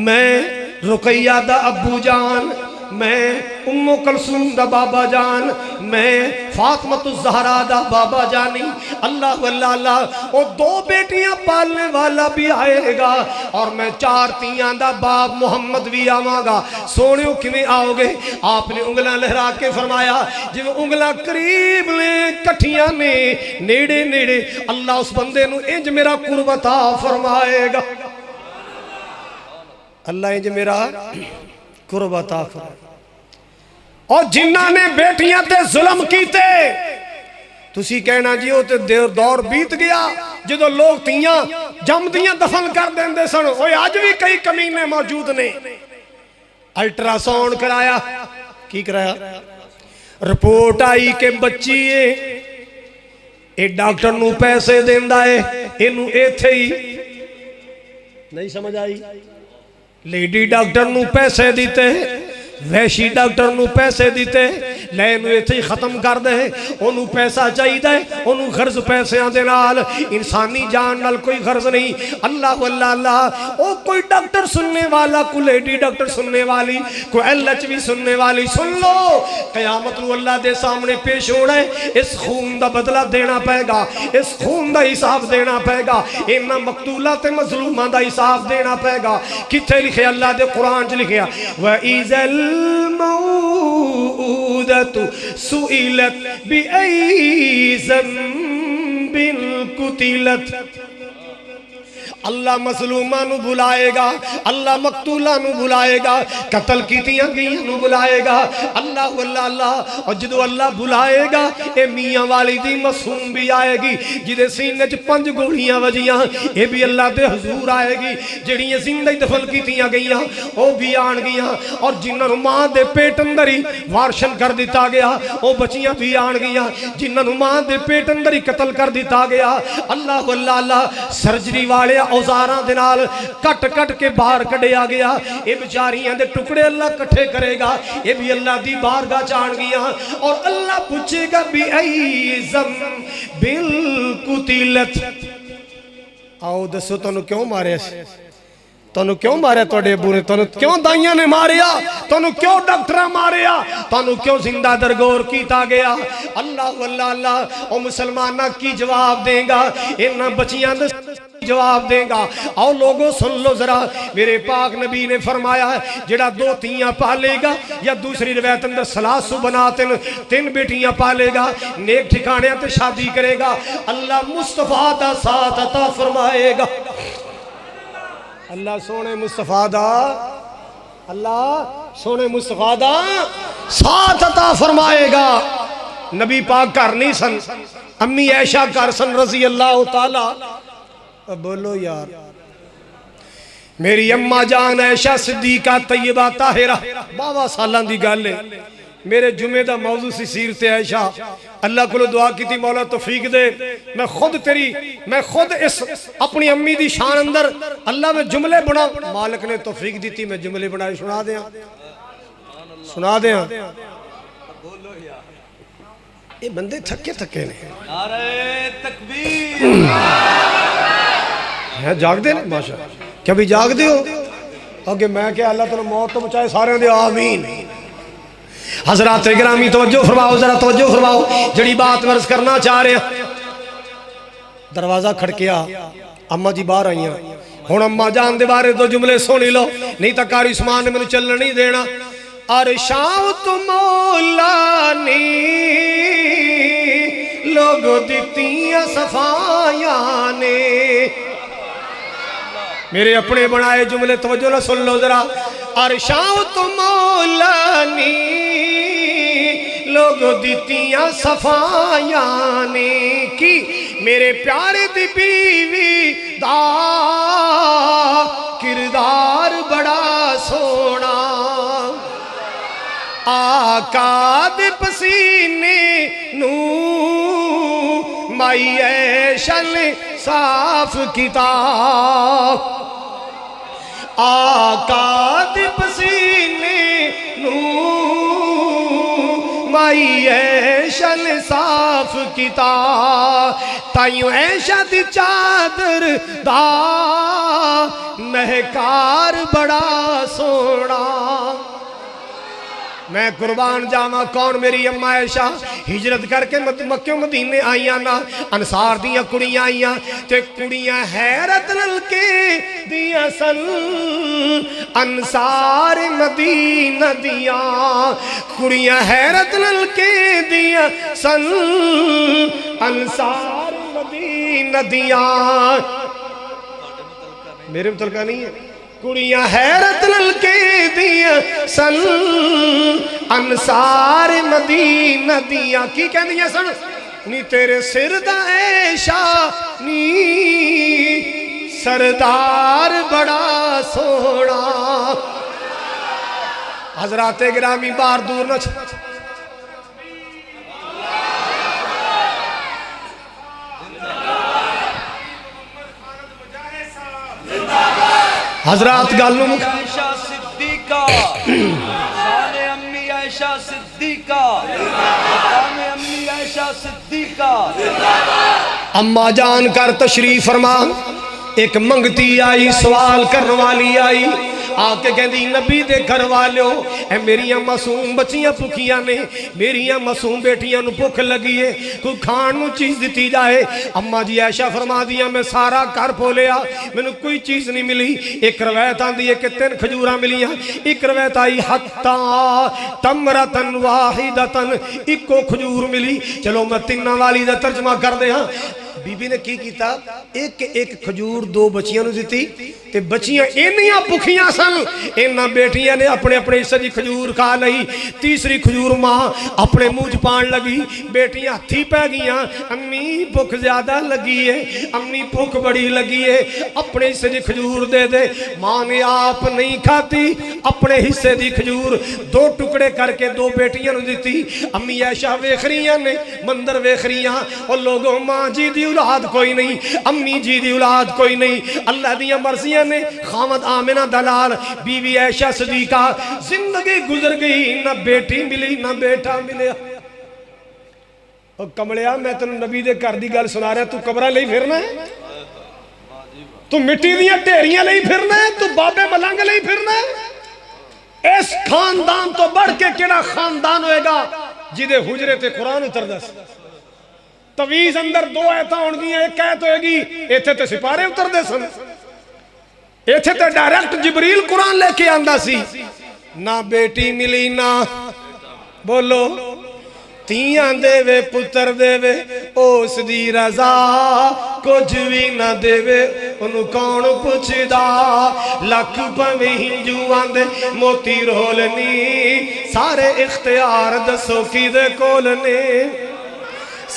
میں رقیہ دا ابو جان، میں ام کلثوم دا بابا جان، میں فاطمۃ الزہرا دا بابا جانی۔ اللہ اللہ اللہ، وہ 2 بیٹیاں پالنے والا بھی آئے گا، اور میں 4 تیاں دا باپ محمد بھی آواں گا۔ سونیو کیویں آؤ گے؟ آپ نے انگلاں لہرا کے فرمایا جویں انگلاں قریب نے کٹھیاں نے نیڑے نیڑے، اللہ اس بندے نو انج میرا قرب عطا فرمائے گا، اللہ انج میرا قرب عطا فرمائے۔ اور جنہاں نے بیٹیاں تے ظلم کیتے، تسی کہنا جی وہ تے دور بیت گیا جدو لوگ تیاں جم دیاں دفن کر دیں دے سن، وہ آج بھی کئی کمینے موجود نے۔ الٹرا ساؤنڈ کرایا، کی کرایا؟ رپورٹ آئی کہ بچی ہے، اے ڈاکٹر نو پیسے دیندہ ہے، انو ایتھے ہی نہیں سمجھ آئی، لیڈی ڈاکٹر نو پیسے دیتے، ویشی ڈاکٹر نو پیسے دیتے، لینو ایتھے ہی ختم کر دے، انہوں پیسہ چاہی دے، انہوں غرض پیسے آن دے نال، انسانی جان نال کوئی غرض نہیں۔ اللہ اللہ اللہ، او کوئی ڈاکٹر سننے والا، کوئی لیڈی ڈاکٹر سننے والی، کوئی ایل ایچ وی سننے والی، سن لو قیامت نو اللہ دے سامنے پیش ہونا ہے، اس خون دا بدلہ دینا پائے گا، اس خون دا حساب دینا پائے گا، انہا مقتولات مظلومہ دا حساب دینا پائے گا۔ کتھے لکھے؟ اللہ دے قرآن چ لکھے وَإِذَا الْمَوْءُودَةُ سُئِلَتْ بِأَيِّ ذَنبٍ قُتِلَتْ۔ اللہ مظلومہ نو بلائے گا، اللہ مقتولہ نو بلائے گا، قتل کیتیاں گئیاں نو بلائے گا، اللہ اللہ اللہ۔ اور جدو اللہ بلائے گا، اے میاں والی دی معصوم بھی آئے گی، جدے سینے چ 5 گولیاں وجیاں، اے بھی اللہ دے حضور آئے گی، جڑیاں زندہ دفن کیتیاں گئیاں او بھی آن گئیاں، اور جنہاں نو ماں دے پیٹ اندر ہی وارشن کر دیتا گیا او بچیاں بھی آن گئیاں، جنہاں نو ماں دے پیٹ اندر ہی قتل کر دیتا گیا۔ اللہ اللہ اللہ، سرجری والے اوزاراں دے نال کٹ کٹ کے باہر کڈیا گیا، اے بیچاریاں دے ٹکڑے اللہ کٹھے کرے گا، اے بھی اللہ دی بارگاہ جان گیا، اور اللہ پوچھے گا بی ای ذنب قتلت۔ آؤ دسو تانوں کیوں مارے؟ تانوں کیوں مارے؟ توڑے ابو نے تانوں کیوں دائیاں نے ماریا؟ تانوں کیوں ڈاکٹرہ ماریا؟ تانوں کیوں زندہ درگور کیتا گیا؟ اللہ اللہ اللہ، او مسلمانہ کی جواب دیں گا؟ انہاں بچیاں دے جواب دیں گا۔ آؤ لوگوں سن لو ذرا، میرے پاک نبی نے فرمایا ہے جڑا 2 تیاں پالے گا، یا دوسری روایت اندر سلاسو بناتن 3 بیٹیاں پالے گا، نیک ٹھکانے تے شادی کرے گا، اللہ مصطفیٰ دا ساتھ عطا فرمائے گا۔ اللہ سونے مصطفیٰ دا، اللہ سونے مصطفیٰ دا ساتھ عطا فرمائے گا۔ نبی پاک کر نہیں سن، امی عائشہ کر سن رضی اللہ تعالی۔ بولو یار، میری اماں جان عائشہ صدیقہ طیبہ طاہرہ 52 سالان دی گل ہے۔ میرے جمعہ دا موضوع سی سیرت عائشہ، اللہ کو دعا کی تھی مولا توفیق دے، میں خود اس اپنی امی دی شان اندر اللہ میں جملے بنا، مالک نے توفیق دی تھی میں جملے بنائے سنا دیں۔ یہ بندے تھکے تھکے نے، نعرہ تکبیر، جاگ دے ماشاء کیا بھی جاگ دے ہو؟ اوکے میں کہ اللہ تعالیٰ موت تو بچائے سارے دے آمین۔ حضرات گرامی توجہ فرماؤ، ذرا توجہ فرماؤ، جڑی بات مرض کرنا چاہ رہے ہیں۔ دروازہ کھڑکیا، اماں جی باہر آئیاں، ہون اماں جان دے بارے 2 جملے سونی لو، نہیں تا کاری عثمان نے میں نے چلنا نہیں دینا۔ عرشاں تو مولا نے لوگو دیتیاں صفایاں نے، میرے اپنے بنائے جملے توجہ نہ سن لو ذرا۔ عرشاں تو مولا نے لوگو دیتیاں صفایاں نے، کی میرے پیارے دی بیوی دا کردار بڑا سونا، آقا دے پسینے نو مائی ایشن صاف کتاب آقا دے پسینے مائی ایشن صاف کتاب تائیوں ایشہ دی چادر دا مہکار بڑا سونا میں قربان جاواں کون میری اماں عائشہ ہجرت کر کے مکہ مدینے آئیاں نا انصار دیاں کڑیاں آئیاں تے کڑیاں حیرت للکے دیاں سن انصار مدینہ دیاں کڑیاں حیرت للکے دیاں سن انصار مدینہ دیاں میرے متعلقہ نہیں ہے کڑیاں حیرت للکے دیاں سن انصار مدینہ دیاں کی کہہ دیاں سن نی تیرے سر دا عائشہ نی سردار بڑا سونا حضرات گرامی بار دور نہ حضرات گالوں عائشہ صدیقہ شان امی عائشہ صدیقہ مقام امی عائشہ صدیقہ اماں جان کر تشریف فرمان ایک منگتی آئی سوال کرنے والی آئی آکے کہندی نبی دے گھر والیو اے میریاں معصوم بچیاں پکھیاں نے میریاں معصوم بیٹیاں نو بھوک لگی ہے کوئی کھان نو چیز دیتی جائے اماں جی عائشہ فرما دیا میں سارا گھر پھولیا میں نے کوئی چیز نہیں ملی ایک روایت آندی ہے کہ 3 کھجوراں ملیاں ایک روایت آئی حتی تمرتن واحدتن ایکو کھجور ملی چلو میں 3 والی دا ترجمہ کر دے ہاں بی بی نے کی کیتا ایک کھجور 2 بچیاں نو دیتی تے بچیاں اینیاں پکھیاں سن اینا بیٹیاں نے اپنے اپنے حصے دی کھجور کھا لئی تیسری کھجور ماں اپنے منہ چ پان لگی بیٹیاں ہتھی پہ گیاں امی بھوک زیادہ لگی ہے امی بھوک بڑی لگی ہے اپنے حصے دی کھجور دے دے ماں نے آپ نہیں کھاتی اپنے حصے دی کھجور 2 ٹکڑے کر کے 2 بیٹیاں نو دیتی امی عائشہ ویکھ رہیاں نے مندر ویکھ رہیاں اور لوگوں ماں جی دی اولاد کوئی نہیں امی جی دی اولاد کوئی نہیں اللہ دیاں مرضیاں نے خامد آمنہ دلال بیوی عائشہ صدیقہ زندگی گزر گئی نہ بیٹی ملی نہ بیٹا ملیا اور کمڑیا میں تنو نبی دے کر دی گل سنا رہا تو قبرہ لئی پھرنا ہے تو مٹی دیاں ٹیریاں لئی پھرنا ہے تو بابے ملنگ لئی پھرنا ہے اس خاندان تو بڑھ کے کیڑا خاندان ہوئے گا جدے حجرے تے قرآن اتر دس تویز اندر 2 آیتاں ہون گی ایک آیت ہوئے گی ایتھے تے سپارے اتر دے سن ایتھے تے ڈائریکٹ جبریل قرآن لے کے آندہ سی نہ بیٹی ملی نہ بولو تیاں دے وے پتر دے وے اس دی رضا کچھ بھی نہ دے وے انہوں کون پوچھ دا لکھ پویں ہنجو آندے موتی رولنی سارے اختیار دسو کی دے کولنے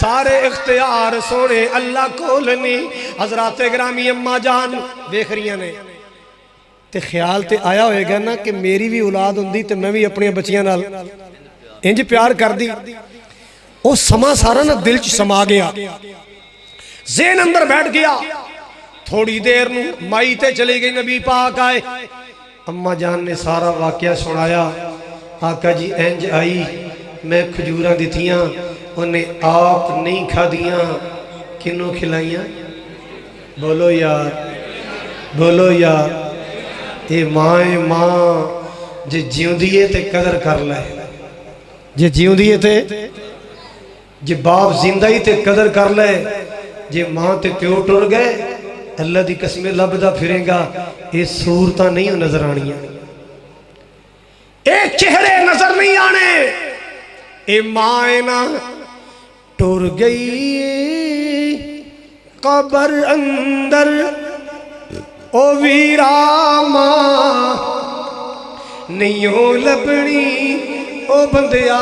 سارے اختیار سونے اللہ کولنی حضرات گرامی اماں جان دیکھ رہی ہیں تے خیال تے آیا ہوئے گا نا کہ میری بھی اولاد ہوندی تے میں بھی اپنی بچیاں نال انج پیار کر دی او سما سارا نا دل چ سما گیا ذہن اندر بیٹھ گیا تھوڑی دیر نو مائی تے چلی گئی نبی پاک آئے اماں جان نے سارا واقعہ سنایا آقا جی انج آئی میں کھجوراں دیتیاں انہیں آپ نہیں کھا دیاں کنوں کھلائیاں بولو یار بولو یار اے ماں جے جیوں دیئے تے قدر کر لے جے جیوں دیئے تے جے باپ زندہ ہی تے قدر کر لے جے ماں تے پیو ٹر گئے اللہ دی قسمیں لبدہ پھریں گا اے صورتہ نہیں نظر آنیاں اے چہرے نظر نہیں آنے اے ماں نا ٹر گئی قبر اندر او ویرا ماں نیوں لبنی او بندیا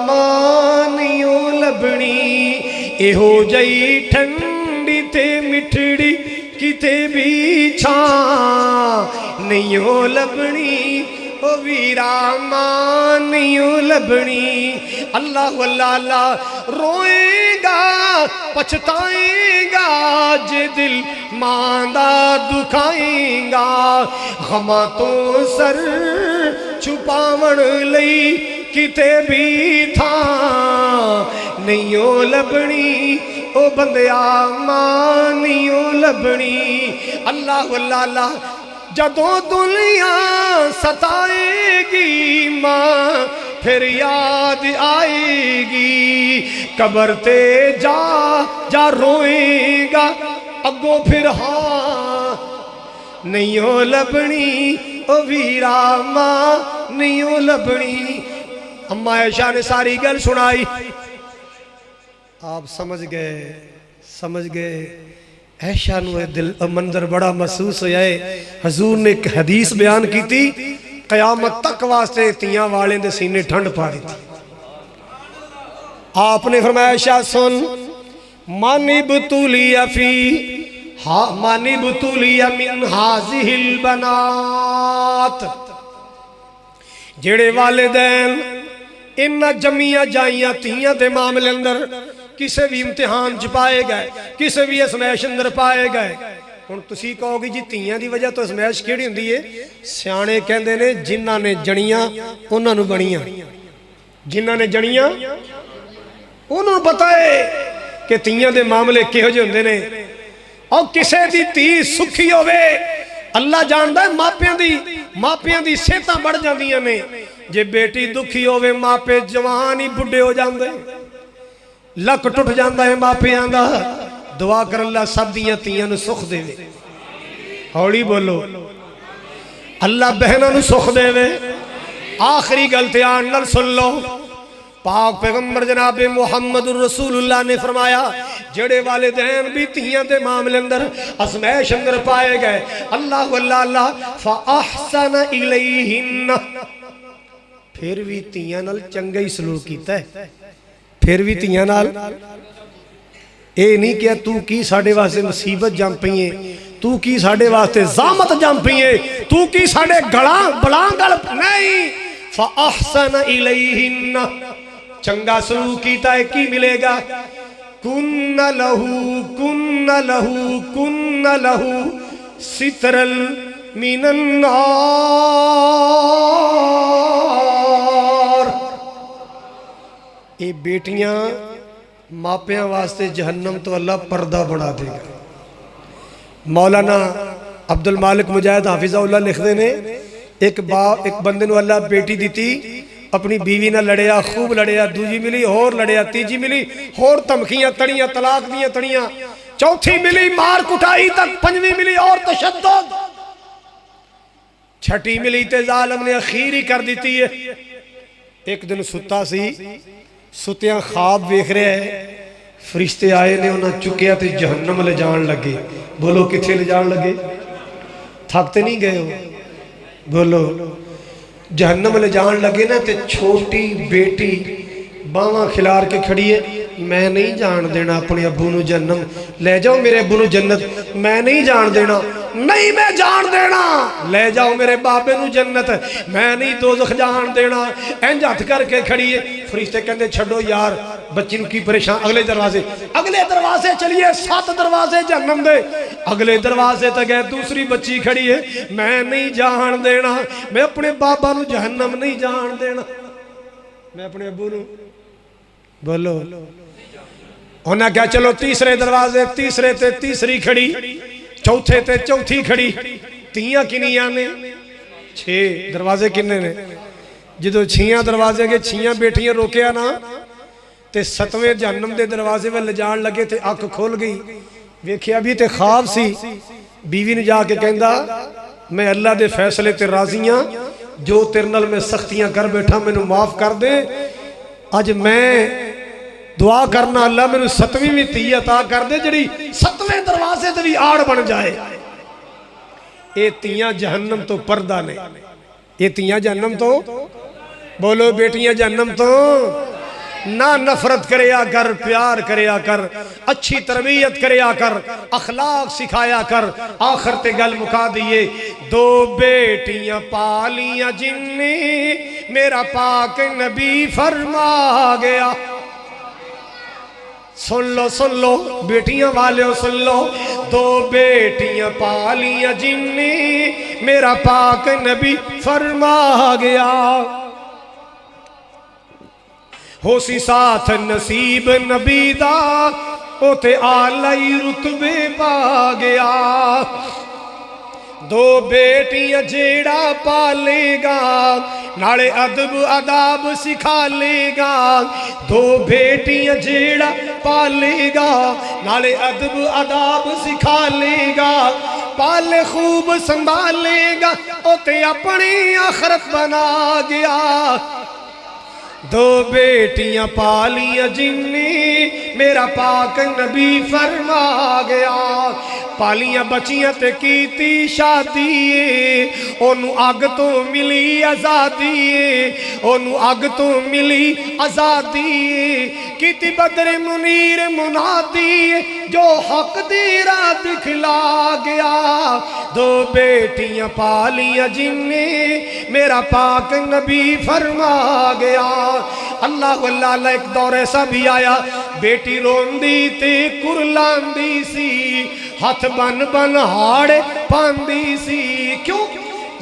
ماں نیوں لبنی اے ہو جائی ٹھنڈی تے مٹھڑی کتے بھی چھاں نیوں لبنی او ویرا ماں نہیں لبنی اللہ اللہ اللہ روئے گا پچھتائیں گا جے دل ماں دا دکھائیں گا غماں تو سر چھپاون لئی کتے بھی تھا نہیں لبنی او بندیا ماں نہیں لبنی اللہ اللہ اللہ جدوں دنیا ستائے گی ماں پھر یاد آئے گی قبر تے جا جا روئے گا اگوں پھر ہاں نہیں لبنی او ویرا ماں نہیں لبنی اماں عائشہ نے ساری گل سنائی آپ سمجھ گئے عائشہ نو دل منظر بڑا محسوس ہویا ہے حضور نے ایک حدیث بیان کی تھی قیامت تک واسطے تیاں والے دے سینے ٹھنڈ پا دی تھی آپ نے فرمایا عائشہ سن مانی بطولی من حاضح البنات جڑے والدین انہ جمعیہ جائیاں تیاں دے معاملے اندر کسے بھی امتحان چ پائے گئے کسے بھی اسمیش اندر پائے گئے ہن تسی کہو گی جی تیاں دی وجہ تو اسمیش کیڑی ہوندی ہے سیانے کہندے نے جنہاں نے جڑیاں انہاں نوں بنیاں جنہاں نے جڑیاں انہاں نوں پتہ ہے کہ تیاں دے معاملے کہو جے ہوندے نے اور کسے دی تی سکھی ہوئے اللہ جاندا ہے ماپیاں دی صحتاں بڑھ جاندیاں نے جے بیٹی دکھی ہوئے ماپے جوان ہی بڈھے ہو جاندے لک ٹوٹ جاندہ ہے ماپیاں دا دعا کر اللہ سب دیاں تیاں نو سکھ دے وے ہوڑی بولو اللہ بہنوں نو سکھ دے وے آخری غلطیاں نل سن لو پاک پیغمبر جناب محمد رسول اللہ نے فرمایا جڑے والدین بھی تیاں دے معاملے اندر ازمیش اندر پائے گئے اللہ اللہ فاحسن الیہن پھر بھی تیاں نال چنگا ہی سلوک کیتا ہے پھر بھی تیاں نال اے نہیں کیا تو کی ساڑے واسطے مصیبت جام پئیے تو کی ساڑے واسطے زامت جام پئیے تو کی ساڑے بلانگل نہیں فاحسن الیہن چنگا سلوک کیتا ہے کی ملے گا کن لہو سترل من النار اے بیٹیاں ماپیاں واسطے جہنم تو اللہ پردہ بنا دے گا مولانا عبد المالک مجاہد حافظہ اللہ لکھ دے نے ایک بندے نو اللہ بیٹی دیتی اپنی بیوی نہ لڑیا خوب لڑیا دوجی ملی اور لڑیا تیجی ملی اور تمکیاں تڑیاں طلاق دیاں تڑیاں چوتھی ملی مار کٹائی تک پنجویں ملی اور تشدد چھٹی ملی تے ظالم نے اخیر ہی کر دیتی ہے ایک دن ستا سی ستیاں خواب دیکھ رہے ہیں فرشتے آئے نے انہاں چکیا تے جہنم لے جان لگے بولو کتھے لے جان لگے تھکتے نہیں گئے ہو بولو جہنم لے جان لگے نا تے چھوٹی بیٹی باواں کھلار کے کھڑی ہے میں نہیں جان دینا اپنے ابو نو جہنم لے جاؤ میرے ابو نو جنت میں نہیں جان دینا نہیں میں جان دینا لے جاؤ میرے بابے نو جنت میں نہیں دوزخ جان دینا انج ہتھ کر کے کھڑی ہے فرشتے کہندے چھڈو یار بچی نو کی پریشان اگلے دروازے چلیے 7 دروازے جہنم دے اگلے دروازے تک گئے دوسری بچی کھڑی ہے میں نہیں جان دینا میں اپنے بابا نو جہنم نہیں جان دینا میں اپنے ابو نو بولو انہاں کیا چلو تیسرے دروازے تیسرے تے تیسری کھڑی چوتھے تے چوتھی کھڑی تیاں کنیاں نے 6 دروازے کنے نے جدو 6 دروازے کے 6 بیٹیاں روکیا نا تے 7ویں جہنم دے دروازے میں لجان لگے تے آنکھ کھول گئی ویکھیا بھی تے خواب سی بیوی نے جا کے کہندا میں اللہ دے فیصلے تے راضیاں جو تیرنال میں سختیاں کر بیٹھا میں نو معاف کر دے آج میں دعا کرنا اللہ میں نو 7ویں میں تی عطا کر دے جڑی 7ویں دروازے تے بھی آڑ بن جائے اے تیاں جہنم تو پردہ نے اے تیاں جہنم تو بولو بیٹیاں جہنم تو نہ نفرت کریا کر، پیار کریا کر، اچھی تربیت کریا کر، اخلاق سکھایا کر۔ آخر تے گل مکا دیئے، دو بیٹیاں پالیاں جن نے میرا پاک نبی فرما گیا۔ سن لو بیٹیاں والے سن لو، دو بیٹیاں پالیاں جن نے میرا پاک نبی فرما گیا۔ ہو سی ساتھ نصیب نبی دا، او تے آلائی رتبے پا گیا۔ دو بیٹیاں جیڑا پالے گا، نالے ادب اداب سکھا لے گا۔ دو بیٹیاں جیڑا پالے گا، نالے ادب اداب سکھا لے گا۔ پالے خوب سنبھالے گا، او تے اپنی آخرت بنا گیا۔ دو بیٹیاں پالیاں جن نے میرا پاک نبی فرما گیا۔ پالیاں بچیاں تے کیتی شادی، انہوں اگ تو ملی آزادی، انہوں اگ تو ملی آزادی۔ کیتی بدر منیر منادی، جو حق دی راہ دکھلا گیا۔ دو بیٹیاں پالیاں جن نے میرا پاک نبی فرما گیا۔ اللہ اللہ ایک دور ایسا بھی آیا، بیٹی روندی تے کرلاندی سی، ہاتھ بن بن ہاڑے پاندی سی۔ کیوں؟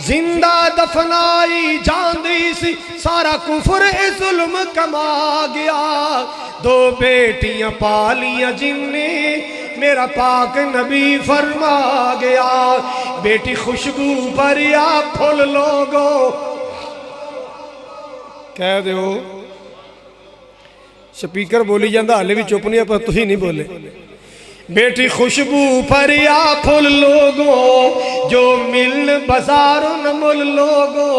زندہ دفنائی جاندی سی، سارا کفر ظلم کما گیا۔ دو بیٹیاں پالیاں جن نے میرا پاک نبی فرما گیا۔ بیٹی خوشبو پر یا پھول لوگو کہہ دیو، سپیکر بولی جاندہ حالے بھی چوپنیا پر تو ہی نہیں بولے۔ بیٹی خوشبو پر یا پھول لوگو، جو مل بازارن مل لوگو،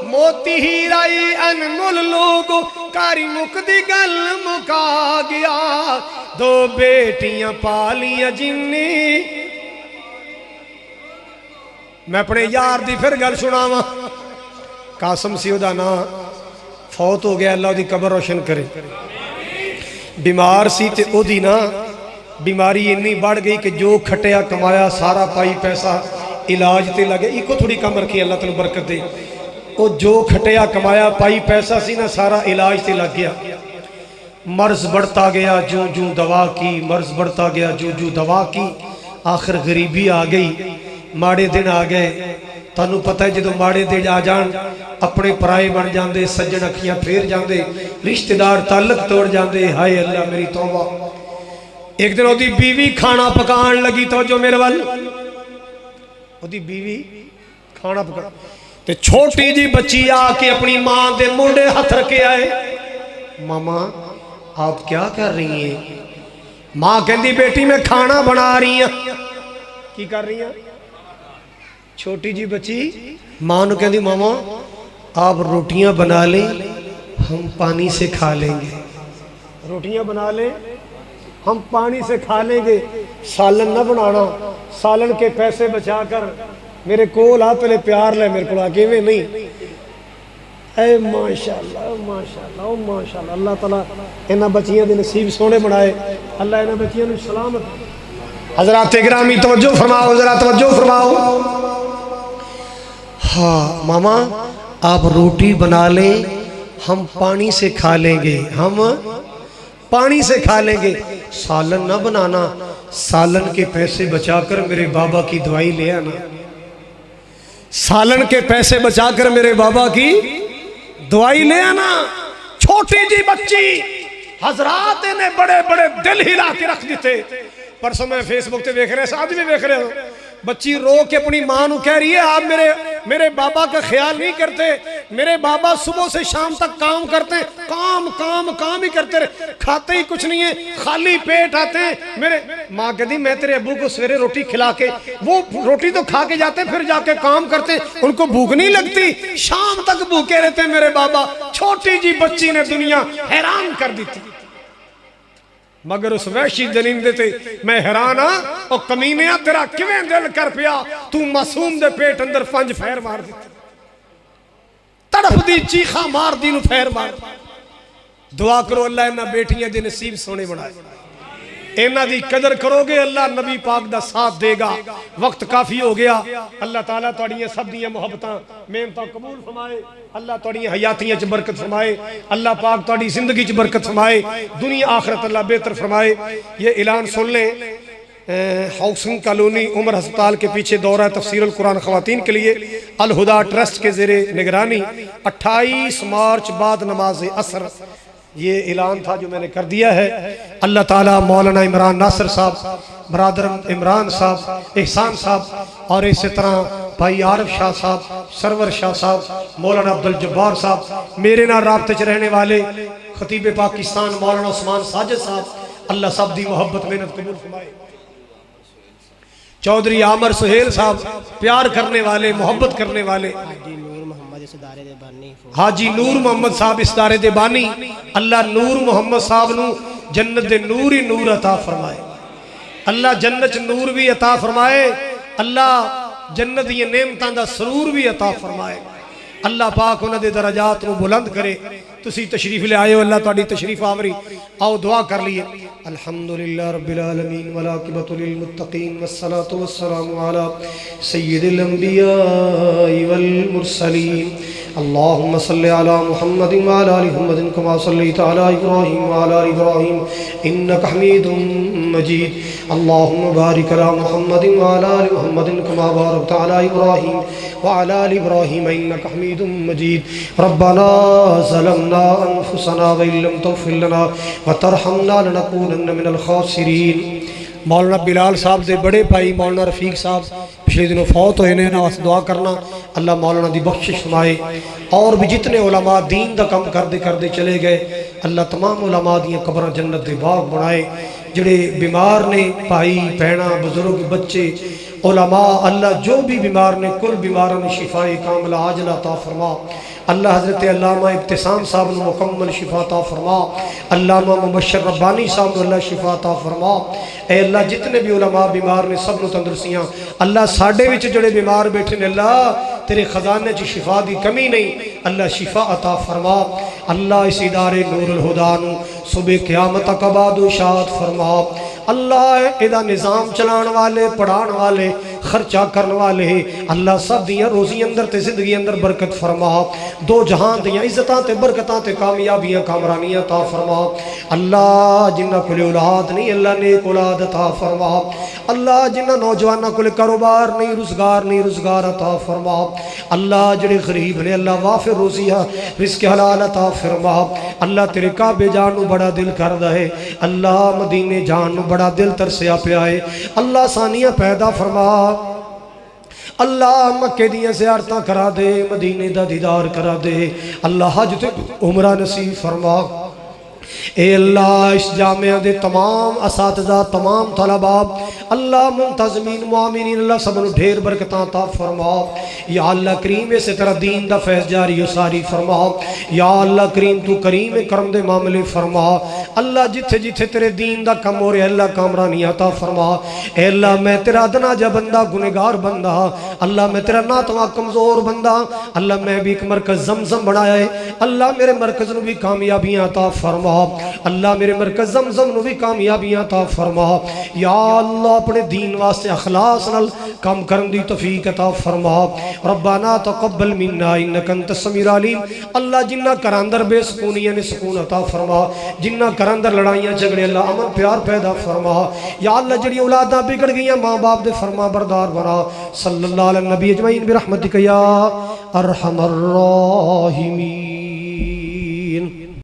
موتی ہیرائی انمول لوگو، کاری مکدی گل مکا گیا۔ دو بیٹیاں پالیاں جن نے، میں اپنے یار دی پھر گل سناواں۔ قاسم سی دا نا فوت ہو گیا، اللہ دی قبر روشن کرے۔ بیمار سی تے او دی نا بیماری اتنی بڑھ گئی کہ جو کھٹیا کمایا سارا پائی پیسہ علاج تے لگے۔ ایک تھوڑی کم رکھی، اللہ تعالیٰ برکت دے۔ او جو کھٹیا کمایا پائی پیسہ سی نا سارا علاج تے لگ گیا۔ مرض بڑھتا گیا جو جو دوا کی، مرض بڑھتا گیا جو جو دوا کی، آخر غریبی آ گئی، ماڑے دن آ گئے۔ تانوں پتہ ہے جدو ماڑے دن آ جان اپنے پرائے بن جاندے، سجن اکھیاں پھیر جاندے، رشتہ دار تعلق توڑ جاندے۔ ہائے اللہ میری توبہ۔ ایک دن دی بیوی کھانا پکان لگی، توجہ میرے وال، دی بیوی کھانا پکان تے چھوٹی جی بچی آ کے اپنی ماں دے منڈے ہاتھ رکھے آئے۔ ماما آپ کیا کر رہی ہیں؟ ماں کہندی بیٹی میں کھانا بنا رہی ہیں۔ کی کر رہی ہیں؟ چھوٹی جی بچی ماں نو کہندی ماما آپ روٹیاں بنا لیں، ہم پانی سے کھا لیں گے۔ روٹیاں بنا لیں، ہم پانی سے کھا لیں گے۔ سالن نہ بنانا، سالن کے پیسے بچا کر میرے کول آ، پہلے پیار لے میرے کول آگے میں نہیں۔ اے ماشاءاللہ ماشاءاللہ ماشاءاللہ، اللہ تعالیٰ انہاں بچیاں دے نصیب سونے بنائے، اللہ انہاں بچیاں نے سلامت۔ حضرات گرامی توجہ فرماؤ، ذرا توجہ فرماؤ۔ ہاں ماما آپ روٹی بنا لیں، ہم پانی سے کھا لیں گے، ہم پانی سے کھا لیں گے۔ سالن نہ بنانا، سالن کے پیسے بچا کر میرے بابا کی دوائی لے آنا۔ سالن کے پیسے بچا کر میرے بابا کی دوائی لے آنا۔ چھوٹی جی بچی، حضرات نے بڑے بڑے دل ہلا کے رکھ دیتے۔ پرسوں میں فیس بک تے دیکھ رہے، ساتھ بھی دیکھ رہے ہو، بچی رو کے اپنی ماں نو کہہ رہی ہے آپ میرے بابا کا خیال نہیں کرتے، میرے بابا صبح سے شام تک کام کرتے ہیں، کام ہی کرتے رہے، کھاتے ہی کچھ نہیں ہے، خالی پیٹ آتے ہیں۔ میرے ماں کہتی میں تیرے ابو کو سویرے روٹی کھلا کے، وہ روٹی تو کھا کے جاتے پھر جا کے کام کرتے، ان کو بھوک نہیں لگتی، شام تک بھوکے رہتے میرے بابا۔ چھوٹی جی بچی نے دنیا حیران کر دی تھی، مگر اس وحشی جنین تے میں حیران ہاں، او کمینیاں تیرا کیویں دل کر پیا، تو معصوم دے پیٹ اندر 5 پھیر مار دیتے، تڑپ دی چیخا مار دی نو پھیر مار۔ دعا کرو اللہ انہاں بیٹیاں دے نصیب سونے بنائے، انہاں دی قدر کرو گے اللہ نبی پاک دا ساتھ دے گا۔ وقت کافی ہو گیا، اللہ تعالیٰ توڑیاں سب دیاں محبتاں محنتاں قبول فرمائے، اللہ توڑیاں حیاتیاں چ برکت فرمائے، اللہ پاک توڑی زندگی چ برکت فرمائے، دنیا آخرت اللہ بہتر فرمائے۔ یہ اعلان سن لیں، ہاؤسنگ کالونی عمر ہسپتال کے پیچھے دورہ تفسیر القرآن خواتین کے لیے الہدا ٹرسٹ کے زیر نگرانی 28 مارچ بعد نماز عصر یہ اعلان تھا جو میں نے کر دیا ہے۔ اللہ تعالیٰ مولانا عمران ناصر صاحب، برادر عمران صاحب، احسان صاحب اور اسی طرح بھائی عارف شاہ صاحب، سرور شاہ صاحب، مولانا عبدالجبار صاحب، میرے نال رابطے چ رہنے والے خطیب پاکستان مولانا عثمان ساجد صاحب، اللہ سب دی محبت محنت قبول فرمائے۔ چودھری عامر سہیل صاحب، پیار کرنے والے، محبت کرنے والے، حاجی نور محمد اس ادارے دے بانی، حاجی نور محمد صاحب اس ادارے دے بانی، اللہ نور محمد صاحب نو جنت دے نور ہی نور عطا فرمائے، اللہ جنت نور بھی عطا فرمائے، اللہ جنت یہ نعمتاں دا سرور بھی عطا فرمائے، اللہ پاک انہاں دے درجات کو بلند کرے۔ تسی تشریف لے آئے ہو، اللہ تہاڈی تشریف آوری، آؤ دعا کر لیے۔ الحمدللہ رب العالمین والعاقبۃ للمتقین والصلاة والسلام علی سید الانبیاء والمرسلین، اللہم صلی علی محمد وعلی آل محمد کما صلیت علی ابراہیم وعلی آل ابراہیم انک حمید مجید، اللہم بارک علی محمد وعلی آل محمد کما بارکت علی ابراہیم وعلی آل ابراہیم انک حمید مجید، ربنا ظلمنا انفسنا وان لم تغفر لنا وترحمنا لنکونن من الخاسرین۔ مولانا بلال صاحب دے بڑے بھائی مولانا رفیق صاحب پچھلے دنوں فوت ہوئے نے، نواز دعا کرنا اللہ مولانا دی بخشش فرمائے، اور بھی جتنے علماء دین دا کم کردے چلے گئے اللہ تمام علماء دیاں قبراں جنت دے باغ بنائے، جڑے بیمار نے بھائی بہناں بزرگ بچے علماء، اللہ جو بھی بیمار نے کل بیماروں نے شفاء کاملہ عاجلہ عطا فرما، اللہ حضرت علامہ ابتسام صاحب نے مکمل شفا عطا فرما، علامہ مبشر ربانی صاحب نے اللہ شفا عطا فرما، اے اللہ جتنے بھی علماء بیمار نے سب نو تندرستیاں، اللہ ساڈے وچ جڑے بیمار بیٹھے نے اللہ تیرے خزانے چ شفا دی کمی نہیں، اللہ شفا عطا فرما، اللہ اس ادارے نور الہدا نو صبح قیامت تک آباد و شاد فرما، اللہ ادا نظام چلان والے پڑھان والے خرچہ کرن والے اللہ سب دیاں روزی اندر تے زندگی اندر برکت فرما، دو جہان دیاں عزتاں تے برکتاں تے کامیابیاں کامرانیاں عطا فرما، اللہ جنہ کل اولاد نہیں اللہ نیک اولاد عطا فرما، اللہ جنہ نوجوانہ کل کاروبار نہیں روزگار عطا فرما، اللہ جڑے غریب نے اللہ وافر روزیہ رزق حلال عطا فرما، اللہ تیرے کعبے جان نو بڑا دل کردا ہے، اللہ مدینے جان نو بڑا دل ترسیا پیا ہے، اللہ ثانیہ پیدا فرما، اللہ مکے دیاں زیارتاں کرا دے، مدینے دا دیدار کرا دے، اللہ حج تے عمرہ نصیب فرما، اے اللہ اس جامعہ دے تمام اساتذہ تمام طلباء اللہ منتظمین معاملین اللہ سب نو ڈھیر برکتاں عطا فرما، یا اللہ کریم اسی طرح دین دا فیض جاری و ساری فرما، یا اللہ کریم تو کریم کرم دے معاملے فرما، اللہ جتھے جتھے تیرے دین دا کم ہو رہے اللہ کامرانی عطا فرما، اے اللہ میں تیرا ادنا جا بندہ گنہگار بندہ، اللہ میں تیرا ناتواں کمزور بندہ، اللہ میں بھی ایک مرکز زمزم بنایا ہے، اللہ میرے مرکز نو بھی کامیابیاں عطا فرما، اللہ میرے مرکز زمزم نو بھی کامیابیاں عطا فرما، یا اللہ اپنے دین واسطے اخلاص نال کام کرن دی توفیق عطا فرما، ربنا تقبل منا انک انت السمیع العلیم، اللہ جنہ گھراں اندر بے سکونیاں نے سکون عطا فرما، جنہ گھراں اندر لڑائیاں جھگڑے اللہ امن پیار پیدا فرما، یا اللہ جڑی اولاداں بگڑ گئیاں ماں باپ دے فرما بردار بنا، صلی اللہ علی النبی اجمعین برحمتک یا ارحم الراحمین۔